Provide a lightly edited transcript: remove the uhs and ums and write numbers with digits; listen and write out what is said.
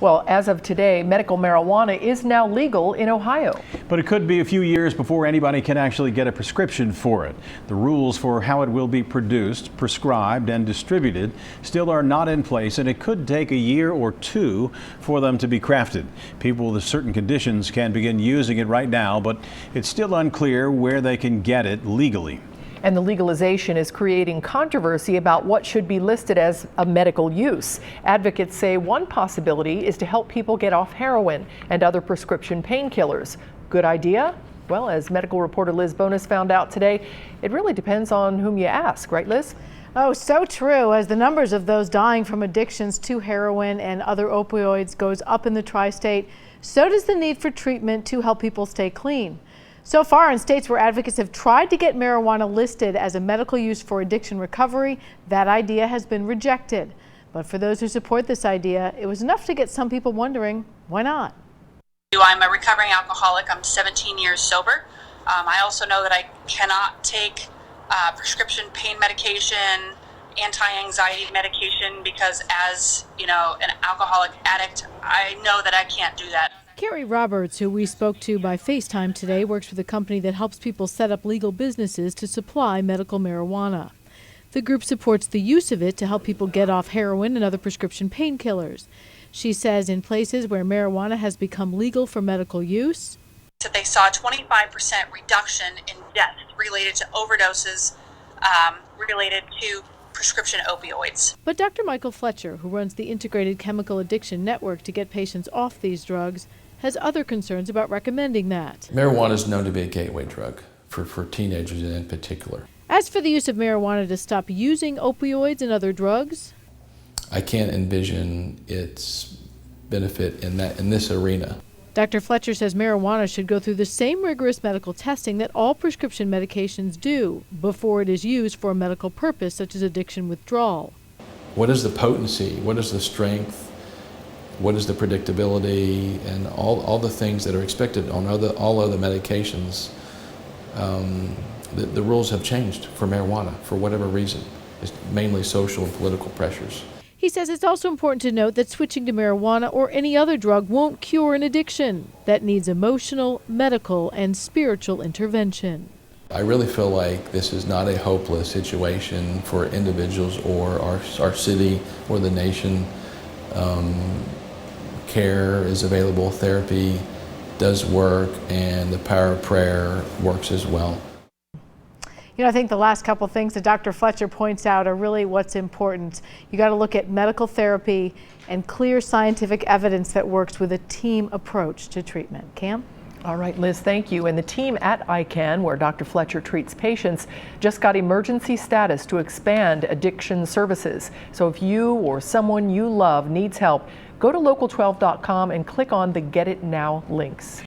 Well, as of today, medical marijuana is now legal in Ohio. But it could be a few years before anybody can actually get a prescription for it. The rules for how it will be produced, prescribed, and distributed still are not in place, and it could take a year or two for them to be crafted. People with certain conditions can begin using it right now, but it's still unclear where they can get it legally. And the legalization is creating controversy about what should be listed as a medical use. Advocates say one possibility is to help people get off heroin and other prescription painkillers. Good idea? Well, as medical reporter Liz Bonus found out today, it really depends on whom you ask, right, Liz? Oh, so true. As the numbers of those dying from addictions to heroin and other opioids goes up in the tri-state, so does the need for treatment to help people stay clean. So far, in states where advocates have tried to get marijuana listed as a medical use for addiction recovery, that idea has been rejected. But for those who support this idea, it was enough to get some people wondering, why not? I'm a recovering alcoholic. I'm 17 years sober. I also know that I cannot take prescription pain medication, anti-anxiety medication, because as an alcoholic addict, I know that I can't do that. Carrie Roberts, who we spoke to by FaceTime today, works for the company that helps people set up legal businesses to supply medical marijuana. The group supports the use of it to help people get off heroin and other prescription painkillers. She says in places where marijuana has become legal for medical use, they saw a 25% reduction in death related to overdoses, related to prescription opioids. But Dr. Michael Fletcher, who runs the Integrated Chemical Addiction Network to get patients off these drugs, has other concerns about recommending that. Marijuana is known to be a gateway drug for teenagers in particular. As for the use of marijuana to stop using opioids and other drugs, I can't envision its benefit in this arena. Dr. Fletcher says marijuana should go through the same rigorous medical testing that all prescription medications do before it is used for a medical purpose, such as addiction withdrawal. What is the potency? What is the strength? What is the predictability? And all the things that are expected on all other medications. The rules have changed for marijuana for whatever reason. It's mainly social and political pressures. He says it's also important to note that switching to marijuana or any other drug won't cure an addiction that needs emotional, medical, and spiritual intervention. I really feel like this is not a hopeless situation for individuals or our city or the nation. Care is available, therapy does work, and the power of prayer works as well. I think the last couple things that Dr. Fletcher points out are really what's important. You got to look at medical therapy and clear scientific evidence that works with a team approach to treatment. Cam? All right, Liz, thank you. And the team at ICAN, where Dr. Fletcher treats patients, just got emergency status to expand addiction services. So if you or someone you love needs help, go to local12.com and click on the Get It Now links.